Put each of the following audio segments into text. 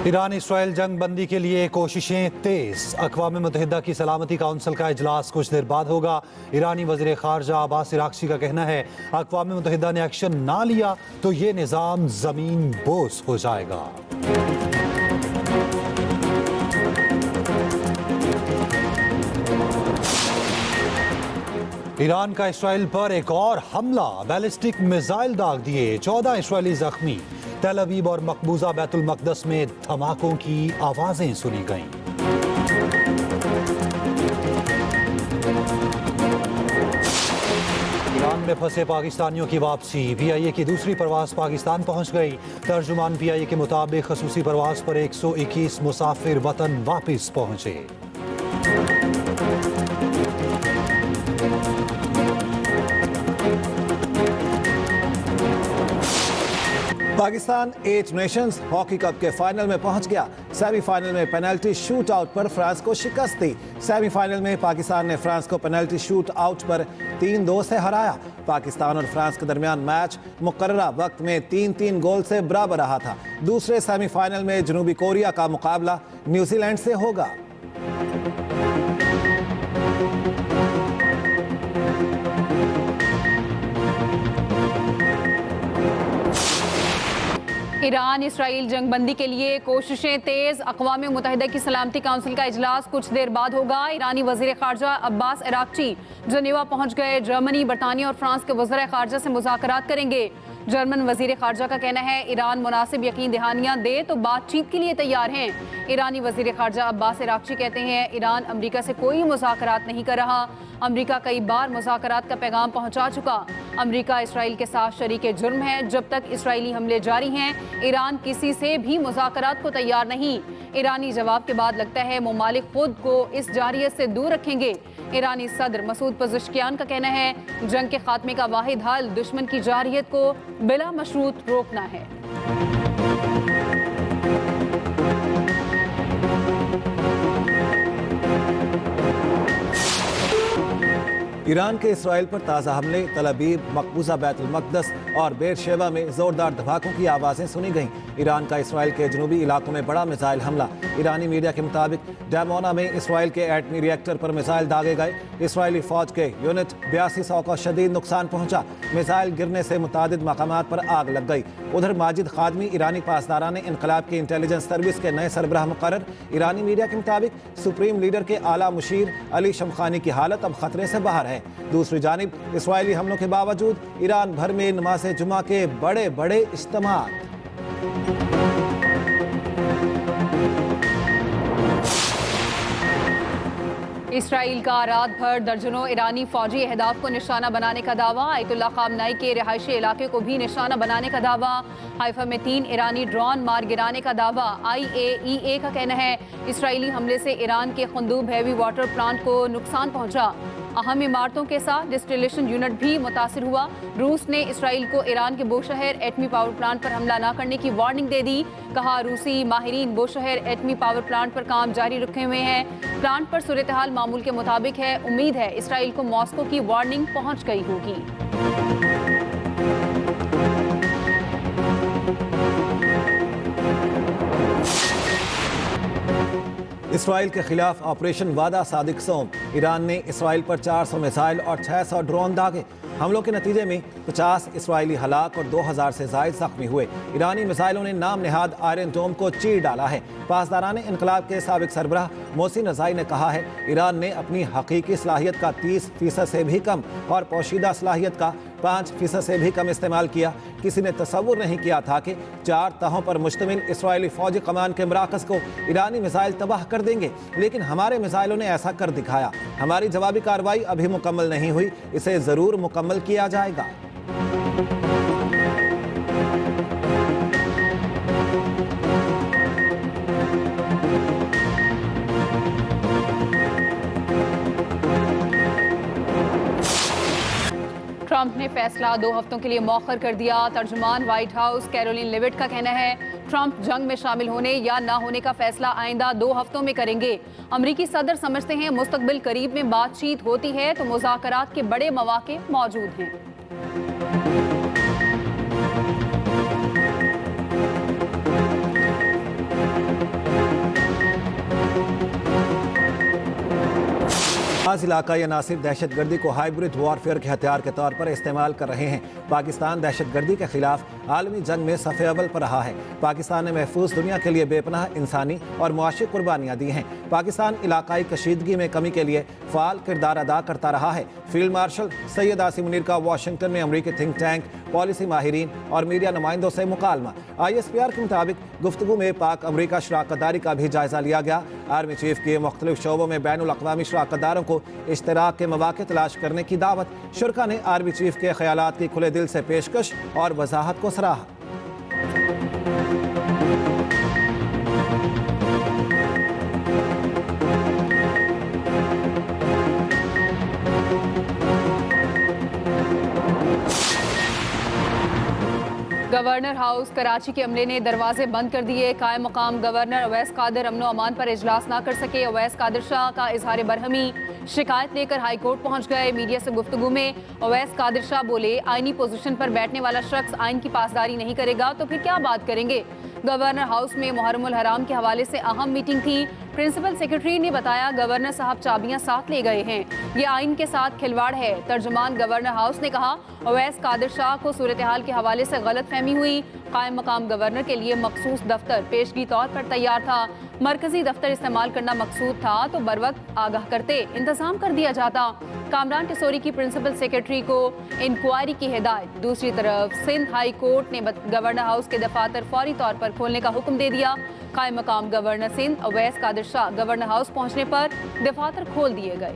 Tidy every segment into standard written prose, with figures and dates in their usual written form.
Iran Israel जंग बंदी के लिए कोशिशें तेज। अक़वाम मुत्तहिदा की सलामती काउंसिल का इजलास कुछ देर बाद होगा। ईरानी वज़ीर ख़ारजा अब्बास इराक़ची का कहना है अक़वाम मुत्तहिदा ने एक्शन ना लिया तो ये निज़ाम ज़मीन बोस हो जाएगा। ईरान का इसराइल पर एक और हमला, बैलिस्टिक मिसाइल दाग दिए, 14 इसराइली जख्मी। तेल अवीव और मकबूजा बैतुल मक़दस में धमाकों की आवाजें सुनी गईं। ईरान में फंसे पाकिस्तानियों की वापसी, PIA की दूसरी परवाज पाकिस्तान पहुंच गई। तर्जुमान PIA के मुताबिक खसूसी परवाज पर 121 मुसाफिर वतन वापस पहुंचे। पाकिस्तान 8 नेशंस हॉकी कप के फाइनल में पहुंच गया। सेमीफाइनल में पेनल्टी शूट आउट पर फ्रांस को शिकस्त दी। सेमीफाइनल में पाकिस्तान ने फ्रांस को पेनल्टी शूट आउट पर 3-2 से हराया। पाकिस्तान और फ्रांस के दरमियान मैच मुकर्ररा वक्त में 3-3 गोल से बराबर रहा था। दूसरे सेमीफाइनल में जनूबी कोरिया का मुकाबला न्यूजीलैंड से होगा। ईरान इसराइल जंगबंदी के लिए कोशिशें तेज। अक़वाम मुत्तहिदा की सलामती काउंसिल का इजलास कुछ देर बाद होगा। ईरानी वज़ीर ख़ारजा अब्बास इराक़ची जनेवा पहुंच गए। जर्मनी, बरतानिया और फ्रांस के वज़ीर ख़ारजा से मुज़ाकरात करेंगे। जर्मन वज़ीर ख़ारजा का कहना है ईरान मुनासिब यकीन दहानियाँ दे तो बातचीत के लिए तैयार हैं। ईरानी वज़ीर ख़ारजा अब्बास इराक़ची कहते हैं ईरान अमरीका से कोई मुज़ाकरात नहीं कर रहा। अमरीका कई बार मुज़ाकरात का पैगाम पहुँचा चुका। अमरीका इसराइल के साथ शरीक जुर्म है। जब तक इसराइली हमले जारी हैं ईरान किसी से भी मुज़ाकरात को तैयार नहीं। ईरानी जवाब के बाद लगता है ममालिक खुद को इस जारियत से दूर रखेंगे। ईरानी सदर मसूद पज़ेश्कियान का कहना है जंग के खात्मे का वाहिद हल दुश्मन की जारियत को बिला मशरूत रोकना है। ईरान के इसराइल पर ताज़ा हमले, तल अवीव, मकबूजा बैतुल मक़दस और बेरशेवा में जोरदार धमाकों की आवाज़ें सुनी गईं। ईरान का इसराइल के जनूबी इलाकों में बड़ा मिसाइल हमला। ईरानी मीडिया के मुताबिक डैमोना में इसराइल के एटमी रिएक्टर पर मिसाइल दागे गए। इसराइली फ़ौज के यूनिट 8200 का शदीद नुकसान पहुंचा। मिसाइल गिरने से मुतादिद मकामात पर आग लग गई। उधर माजिद खादमी ईरानी पासदारान इंकलाब की इंटेलिजेंस सर्विस के नए सरबराह मुकर्रर। ईरानी मीडिया के मुताबिक सुप्रीम लीडर के आला मुशीर अली शमखानी की हालत अब खतरे से बाहर है। दूसरी जानिब इसराइली हमलों के बावजूद ईरान भर में नमाज़े जुमा के बड़े बड़े इज्तिमात। इसराइल का रात भर दर्जनों ईरानी फौजी अहदाफ को निशाना बनाने का दावा। आयतुल्ला खामनाई के रिहायशी इलाके को भी निशाना बनाने का दावा। हाइफा में 3 ईरानी ड्रोन मार गिराने का दावा। IAEA का कहना है इसराइली हमले से ईरान के खुंदूब हैवी वाटर प्लांट को नुकसान पहुंचा। अहम इमारतों के साथ डिस्टिलेशन यूनिट भी मुतासिर हुआ। रूस ने इसराइल को ईरान के बोशहर एटमी पावर प्लांट पर हमला न करने की वार्निंग दे दी। कहा रूसी माहिरीन बोशहर एटमी पावर प्लांट पर काम जारी रखे हुए हैं। प्लांट पर सूरत हाल मामूल के मुताबिक है। उम्मीद है इसराइल को मॉस्को की वार्निंग पहुंच गई होगी। इसराइल के खिलाफ ऑपरेशन वादा सादिक सोम। ईरान ने इसराइल पर 400 मिसाइल और 600 ड्रोन दागे। हमलों के नतीजे में 50 इसराइली हलाक और 2000 से ज़ायद जख्मी हुए। ईरानी मिसाइलों ने नाम नेहाद आयरन डोम को चीर डाला है। पासदारान इंकलाब के साबिक सरबराह मोहसिन रज़ाई ने कहा है ईरान ने अपनी हकीकी सलाहियत का 30% से भी कम और पोशीदा सलाहियत का 5% से भी कम इस्तेमाल किया। किसी ने तसव्वुर नहीं किया था कि 4 तहों पर मुश्तमिल इसराइली फौजी कमान के मराकज़ को ईरानी मिसाइल तबाह कर देंगे, लेकिन हमारे मिसाइलों ने ऐसा कर दिखाया। हमारी जवाबी कार्रवाई अभी मुकम्मल नहीं हुई, इसे ज़रूर मुकम्मल किया जाएगा। ट्रंप ने फैसला 2 हफ्तों के लिए मौखर कर दिया। तर्जुमान व्हाइट हाउस कैरोलिन लेविट का कहना है ट्रंप जंग में शामिल होने या ना होने का फैसला आइंदा 2 हफ्तों में करेंगे। अमरीकी सदर समझते हैं मुस्तकबिल करीब में बातचीत होती है तो मुज़ाकरात के बड़े मौके मौजूद हैं। बाज़ इलाकाई अनासिर दहशतगर्दी को हाइब्रिड वॉरफेयर के हथियार के तौर पर इस्तेमाल कर रहे हैं। पाकिस्तान दहशतगर्दी के खिलाफ आलमी जंग में सफ़े अव्वल पर रहा है। पाकिस्तान ने महफूज दुनिया के लिए बेपनाह इंसानी और मुआशी कुर्बानियाँ दी हैं। पाकिस्तान इलाकाई कशीदगी में कमी के लिए फ़ाल किरदार अदा करता रहा है। फील्ड मार्शल सैयद आसिम मुनीर का वाशिंगटन में अमरीकी थिंक टैंक, पॉलिसी माहिरीन और मीडिया नुमाइंदों से मुकालमा। ISPR के मुताबिक गुफ्तगू में पाक अमरीका शराकतदारी का भी जायजा लिया गया। आर्मी चीफ के मुख्तलिफ शोबों में बैनुल अक़वामी शराकतदारों को इश्तराक के मौक़े तलाश करने की दावत। शुरका ने आर्मी चीफ के ख्यालात की खुले दिल से पेशकश और वजाहत को सराहा। गवर्नर हाउस कराची के अमले ने दरवाजे बंद कर दिए। कायम मकाम गवर्नर अवैस कादिर अमनो अमान पर इजलास ना कर सके। अवैस कादिर शाह का इजहार बरहमी शिकायत लेकर हाई कोर्ट पहुंच गए। मीडिया से गुफ्तगू में अवैस कादिर शाह बोले, आईनी पोजीशन पर बैठने वाला शख्स आइन की पासदारी नहीं करेगा तो फिर क्या बात करेंगे। गवर्नर हाउस में मुहर्रमुल हराम के हवाले से अहम मीटिंग थी। प्रिंसिपल सेक्रेटरी ने बताया, गवर्नर साहब चाबियां साथ ले गए हैं, ये आइन के साथ खिलवाड़ है। तर्जुमान गवर्नर हाउस ने कहा, अवैस कादिर शाह को सूरत हाल के हवाले से गलत फहमी हुई। कायम मकाम गवर्नर के लिए मखसूस दफ्तर पेशगी तौर पर तैयार था। मरकजी दफ्तर इस्तेमाल करना मकसूद था तो बर वक्त आगाह करते, इंतजाम कर दिया जाता। कामरान टिसोरी की प्रिंसिपल सेक्रेटरी को इंक्वायरी की हिदायत। दूसरी तरफ सिंध हाई कोर्ट ने गवर्नर हाउस के दफातर फौरी तौर पर खोलने का हुक्म दे दिया। कायम मकाम governor Sindh Awais Qadir Shah governor house पहुंचने पर दफातर खोल दिए गए।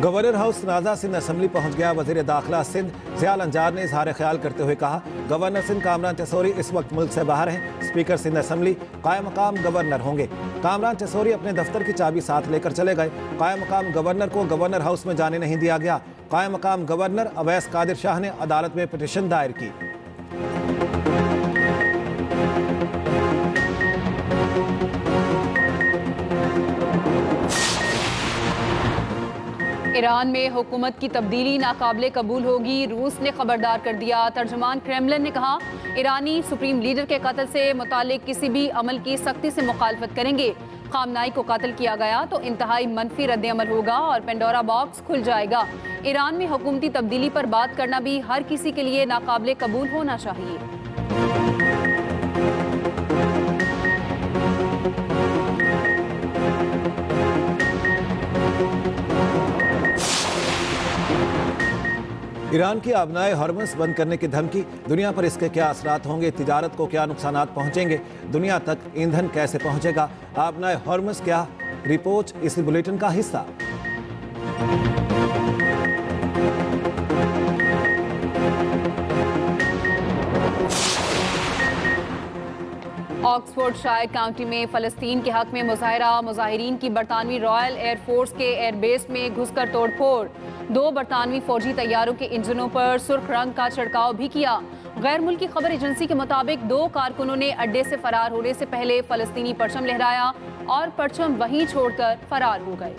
गवर्नर हाउस तनाज़ा सिंध असम्बली पहुंच गया। वज़ीर दाखिला सिंध ज़ियाल अंजार ने इजहार ख्याल करते हुए कहा, गवर्नर सिंध कामरान टिसोरी इस वक्त मुल्क से बाहर हैं। स्पीकर सिंध असम्बली कायम मकाम गवर्नर होंगे। कामरान टिसोरी अपने दफ्तर की चाबी साथ लेकर चले गए। कायम मकाम गवर्नर को गवर्नर हाउस में जाने नहीं दिया गया। कायम मकाम गवर्नर अवैस कादिर शाह ने अदालत में पिटीशन दायर की। ईरान में हुकूमत की तब्दीली नाकाबिले कबूल होगी, रूस ने खबरदार कर दिया। तर्जुमान क्रेमलिन ने कहा, ईरानी सुप्रीम लीडर के कत्ल से मुतालिक किसी भी अमल की सख्ती से मुखालफत करेंगे। खामनाई को कत्ल किया गया तो इंतहाई मनफी रद्द-ए-अमल होगा और पेंडोरा बॉक्स खुल जाएगा। ईरान में हुकूमती तब्दीली पर बात करना भी हर किसी के लिए नाकाबिले कबूल होना चाहिए। ईरान की आबनाए हॉर्मस बंद करने की धमकी, दुनिया पर इसके क्या असरात होंगे, तिजारत को क्या नुकसानात पहुंचेंगे, दुनिया तक ईंधन कैसे पहुंचेगा, आबनाए हॉर्मस क्या, रिपोर्ट इस बुलेटिन का हिस्सा। ऑक्सफोर्ड शायर काउंटी में फ़लस्तीन के हक में मुजाहरा। मुजाहिरीन की बरतानवी रॉयल एयरफोर्स के एयरबेस में घुसकर तोड़फोड़। 2 बरतानवी फौजी तैयारों के इंजनों पर सुर्ख रंग का छिड़काव भी किया। गैर मुल्की खबर एजेंसी के मुताबिक 2 कारकुनों ने अड्डे से फरार होने से पहले फ़लस्तीनी परचम लहराया और परचम वहीं छोड़कर फरार हो गए।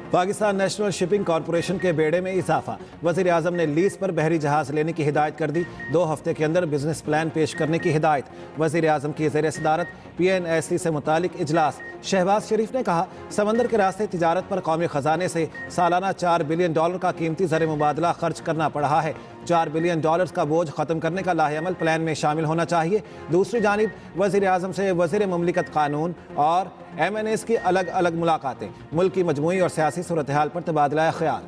पाकिस्तान नेशनल शिपिंग कॉरपोरेशन के बेड़े में इजाफा। वज़ीर आज़म ने लीज पर बहरी जहाज लेने की हिदायत कर दी। 2 हफ्ते के अंदर बिजनेस प्लान पेश करने की हिदायत। वज़ीर आज़म की ज़ेर सदारत PNSC से मुतालिक इजलास। शहबाज शरीफ ने कहा, समंदर के रास्ते तिजारत पर कौमी ख़जाने से सालाना $4 बिलियन का कीमती ज़र मुबादला खर्च करना पड़ रहा है। $4 बिलियन का बोझ ख़त्म करने का लाहेअमल प्लान में शामिल होना चाहिए। दूसरी जानिब वज़ीर आज़म से वज़ीर ममलिकत कानून और MNS की अलग अलग मुलाकातें। मुल्क की मजमूई और सियासी सूरत हाल पर तबादला ख्याल।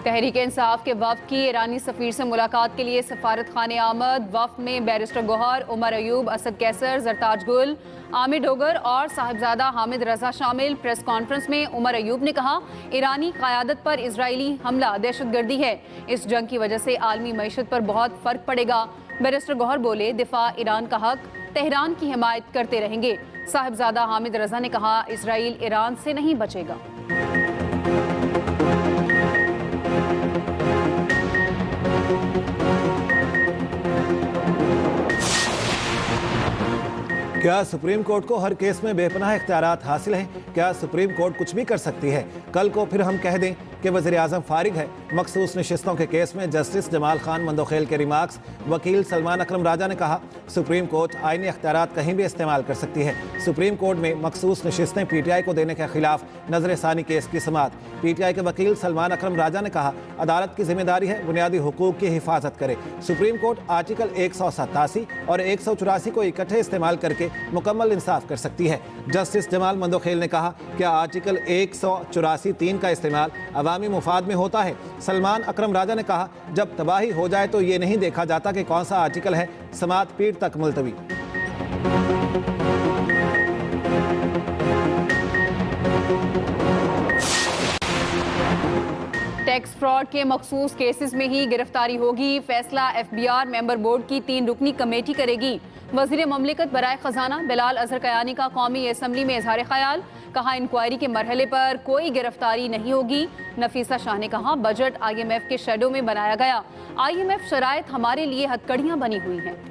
तहरीक इंसाफ के वफ्द की ईरानी सफीर से मुलाकात के लिए सफारत खाने आमद। वफ्द में बैरिस्टर गौहर, उमर अयूब, असद कैसर, जरताज गुल, आमिर डोगर और साहिबजादा हामिद रजा शामिल। प्रेस कॉन्फ्रेंस में उमर अयूब ने कहा, ईरानी क़यादत पर इजरायली हमला दहशतगर्दी है। इस जंग की वजह से आलमी मईशत पर बहुत फ़र्क पड़ेगा। बैरिस्टर गौहर बोले, दिफा ईरान का हक, तेहरान की हिमायत करते रहेंगे। साहिबजादा हामिद रजा ने कहा, इजराइल ईरान से नहीं बचेगा। क्या सुप्रीम कोर्ट को हर केस में बेपनाह इख्तियारात हासिल हैं? क्या सुप्रीम कोर्ट कुछ भी कर सकती है? कल को फिर हम कह दें कि वज़ीर आज़म फारिग है। मखसूस नशिस्तों के केस में जस्टिस जमाल खान मंदोखेल के रिमार्क्स। वकील सलमान अकरम राजा ने कहा, सुप्रीम कोर्ट आईनी इख्तियारात कहीं भी इस्तेमाल कर सकती है। सुप्रीम कोर्ट में मखसूस नशिस्तें PTI को देने के खिलाफ नजरसानी केस की समाअत। PTI के वकील सलमान अकरम राजा ने कहा, अदालत की जिम्मेदारी है बुनियादी हुकूक की हिफाजत करे। सुप्रीम कोर्ट आर्टिकल 187 और 184 को इकट्ठे इस्तेमाल करके मुकम्मल इंसाफ कर सकती है। जस्टिस जमाल मंदोखेल ने कहा, क्या आर्टिकल 184(3) का इस्तेमाल अवामी मुफाद में होता है? सलमान अकरम राजा ने कहा, जब तबाही हो जाए तो ये नहीं देखा जाता कि कौन सा आर्टिकल है। समाअत पीठ तक मुलतवी। टैक्स फ्रॉड के मखसूस केसेस में ही गिरफ्तारी होगी। फैसला FBR मेंबर बोर्ड की 3 रुकनी कमेटी करेगी। वज़ीर ममलिकत बराए खजाना बिलाल अजहर कयानी का कौमी असम्बली में इजहार ख्याल। कहा, इंक्वायरी के मरहले पर कोई गिरफ्तारी नहीं होगी। नफीसा शाह ने कहा, बजट IMF के शेडो में बनाया गया। IMF शराइत हमारे लिए हथकड़ियां बनी हुई हैं।